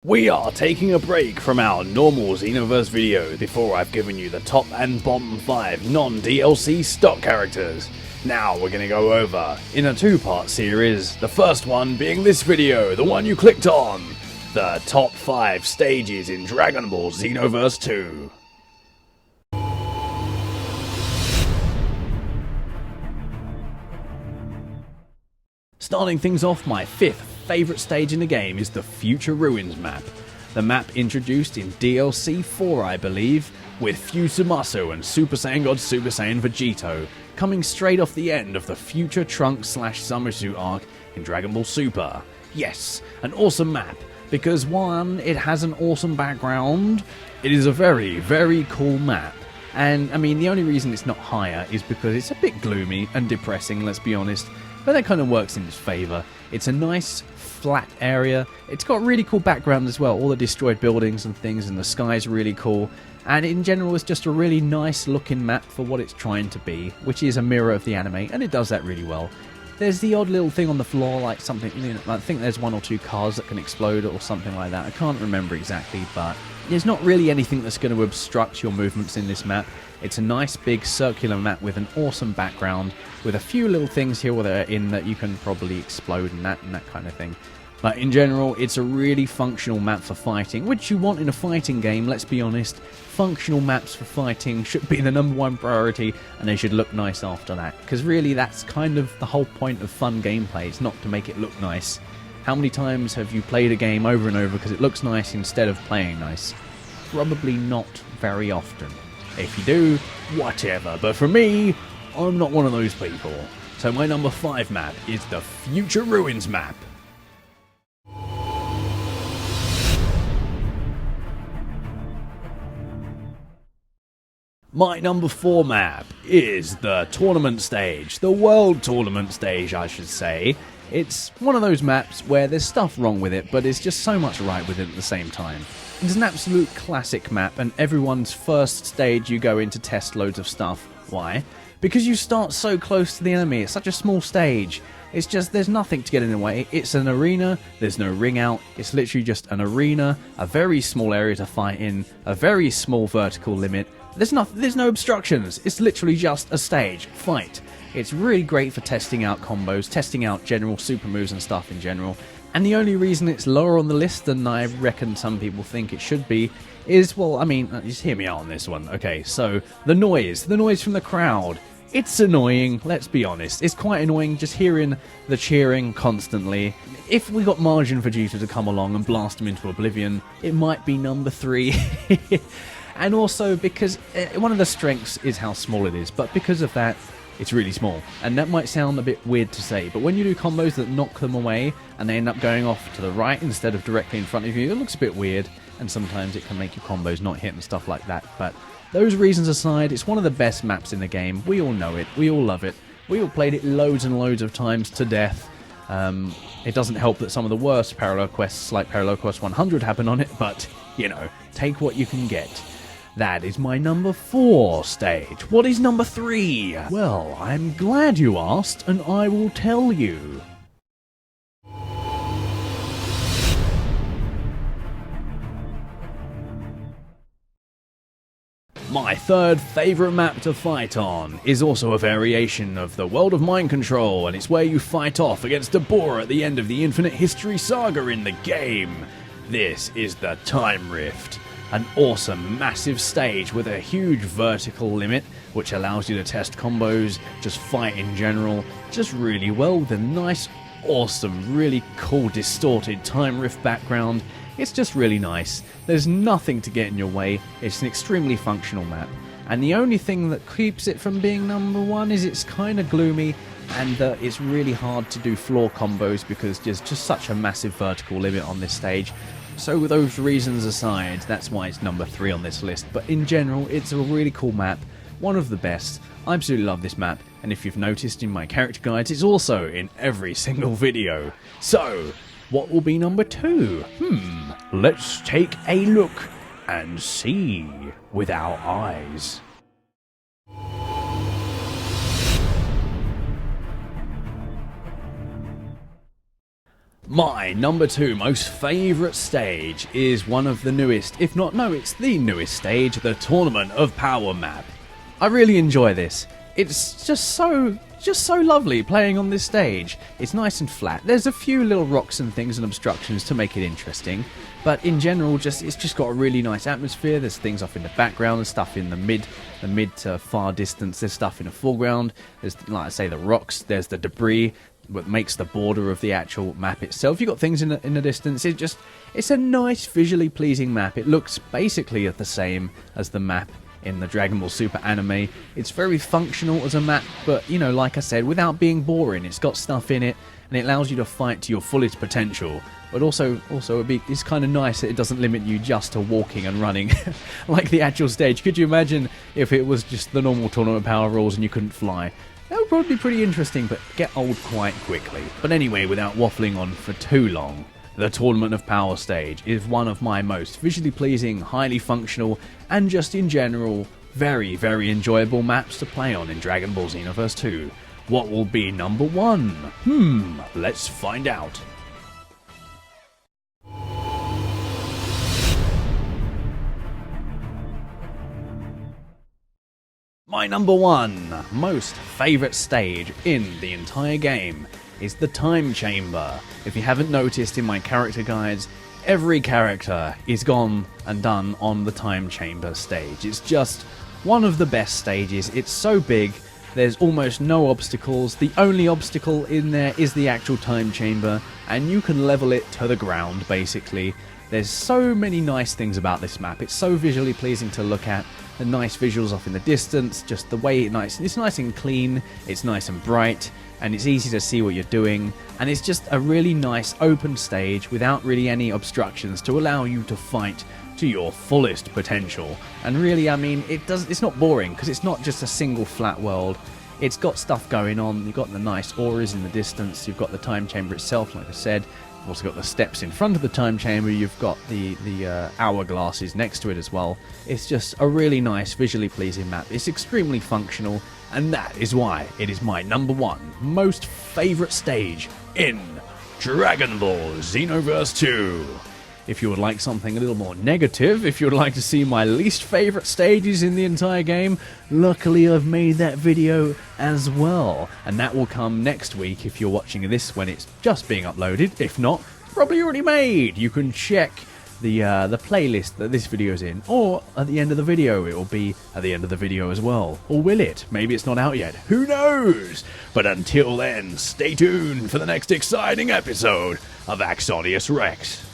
We are taking a break from our normal Xenoverse video before I've given you the top and bottom 5 non-DLC stock characters. Now we're going to go over, in a two-part series, the first one being this video, the one you clicked on, the top 5 stages in Dragon Ball Xenoverse 2. Starting things off, my 5th favourite stage in the game is the Future Ruins map. The map introduced in DLC 4, I believe, with Fusamasu and Super Saiyan God Super Saiyan Vegito, coming straight off the end of the Future Trunks / Zamasu arc in Dragon Ball Super. Yes, an awesome map, because one, it has an awesome background, it is a very, very cool map. And, I mean, the only reason it's not higher is because it's a bit gloomy and depressing, let's be honest, but that kind of works in its favour. It's a nice, flat area. It's got really cool background as well, all the destroyed buildings and things, and the sky's really cool. And in general, it's just a really nice looking map for what it's trying to be, which is a mirror of the anime, and it does that really well. There's the odd little thing on the floor, like something, you know, I think there's 1 or 2 cars that can explode or something like that. I can't remember exactly, but there's not really anything that's going to obstruct your movements in this map. It's a nice big circular map with an awesome background, with a few little things here or there in that you can probably explode and that kind of thing. But in general, it's a really functional map for fighting, which you want in a fighting game, let's be honest. Functional maps for fighting should be the #1 priority, and they should look nice after that. Because really, that's kind of the whole point of fun gameplay, it's not to make it look nice. How many times have you played a game over and over because it looks nice instead of playing nice? Probably not very often. If you do, whatever. But for me, I'm not one of those people. So my number 5 map is the Future Ruins map. My number 4 map is the tournament stage, the world tournament stage I should say. It's one of those maps where there's stuff wrong with it, but there's just so much right with it at the same time. It's an absolute classic map, and everyone's first stage you go in to test loads of stuff. Why? Because you start so close to the enemy, it's such a small stage. It's just, there's nothing to get in the way. It's an arena, there's no ring out, it's literally just an arena, a very small area to fight in, a very small vertical limit. There's no obstructions, it's literally just a stage, fight. It's really great for testing out combos, testing out general super moves and stuff in general. And the only reason it's lower on the list than I reckon some people think it should be is, well, I mean, just hear me out on this one. Okay, so the noise from the crowd. It's annoying, let's be honest. It's quite annoying just hearing the cheering constantly. If we got Margin Vegeta to come along and blast him into oblivion, it might be number 3. And also because one of the strengths is how small it is, but because of that, it's really small. And that might sound a bit weird to say, but when you do combos that knock them away and they end up going off to the right instead of directly in front of you, it looks a bit weird, and sometimes it can make your combos not hit and stuff like that. But those reasons aside, it's one of the best maps in the game. We all know it, we all love it, we all played it loads and loads of times to death. It doesn't help that some of the worst parallel quests, like Parallel Quest 100, happen on it, but, you know, take what you can get. That is my number 4 stage. What is number 3? Well, I'm glad you asked, and I will tell you. My 3rd favourite map to fight on is also a variation of the World of Mind Control, and it's where you fight off against Deborah at the end of the Infinite History saga in the game. This is the Time Rift. An awesome, massive stage with a huge vertical limit, which allows you to test combos, just fight in general, just really well with a nice, awesome, really cool, distorted Time Rift background. It's just really nice. There's nothing to get in your way. It's an extremely functional map. And the only thing that keeps it from being number 1 is it's kind of gloomy, and it's really hard to do floor combos because there's just such a massive vertical limit on this stage. So with those reasons aside, that's why it's number 3 on this list. But in general, it's a really cool map, one of the best. I absolutely love this map, and if you've noticed in my character guides, it's also in every single video. So, what will be number 2? Let's take a look and see with our eyes. My number 2 most favourite stage is one of the newest, if not, no, it's the newest stage, the Tournament of Power map. I really enjoy this. It's just so lovely playing on this stage. It's nice and flat. There's a few little rocks and things and obstructions to make it interesting, but in general, it's just got a really nice atmosphere. There's things off in the background, there's stuff in the mid to far distance, there's stuff in the foreground, there's, like I say, the rocks, there's the debris, what makes the border of the actual map itself. You've got things in the distance. It's a nice, visually pleasing map. It looks basically the same as the map in the Dragon Ball Super anime. It's very functional as a map, but, you know, like I said, without being boring. It's got stuff in it, and it allows you to fight to your fullest potential. But also it's kind of nice that it doesn't limit you just to walking and running like the actual stage. Could you imagine if it was just the normal Tournament of Power rules and you couldn't fly? That would probably be pretty interesting, but get old quite quickly. But anyway, without waffling on for too long, the Tournament of Power stage is one of my most visually pleasing, highly functional, and just in general, very, very enjoyable maps to play on in Dragon Ball Xenoverse 2. What will be number 1? Let's find out. My number 1 most favourite stage in the entire game is the Time Chamber. If you haven't noticed in my character guides, every character is gone and done on the Time Chamber stage. It's just one of the best stages. It's so big, there's almost no obstacles. The only obstacle in there is the actual Time Chamber, and you can level it to the ground, basically. There's so many nice things about this map. It's so visually pleasing to look at. The nice visuals off in the distance, just the way it's nice and clean, it's nice and bright, and it's easy to see what you're doing, and it's just a really nice open stage without really any obstructions to allow you to fight to your fullest potential. And really, I mean, it's not boring, because it's not just a single flat world. It's got stuff going on. You've got the nice auras in the distance, you've got the Time Chamber itself, like I said. You've also got the steps in front of the Time Chamber, you've got the hourglasses next to it as well. It's just a really nice, visually pleasing map. It's extremely functional, and that is why it is my number 1 most favourite stage in Dragon Ball Xenoverse 2. If you would like something a little more negative, if you would like to see my least favourite stages in the entire game, luckily I've made that video as well. And that will come next week if you're watching this when it's just being uploaded. If not, probably already made. You can check the playlist that this video is in, or at the end of the video. It will be at the end of the video as well. Or will it? Maybe it's not out yet. Who knows? But until then, stay tuned for the next exciting episode of AxoniusRex.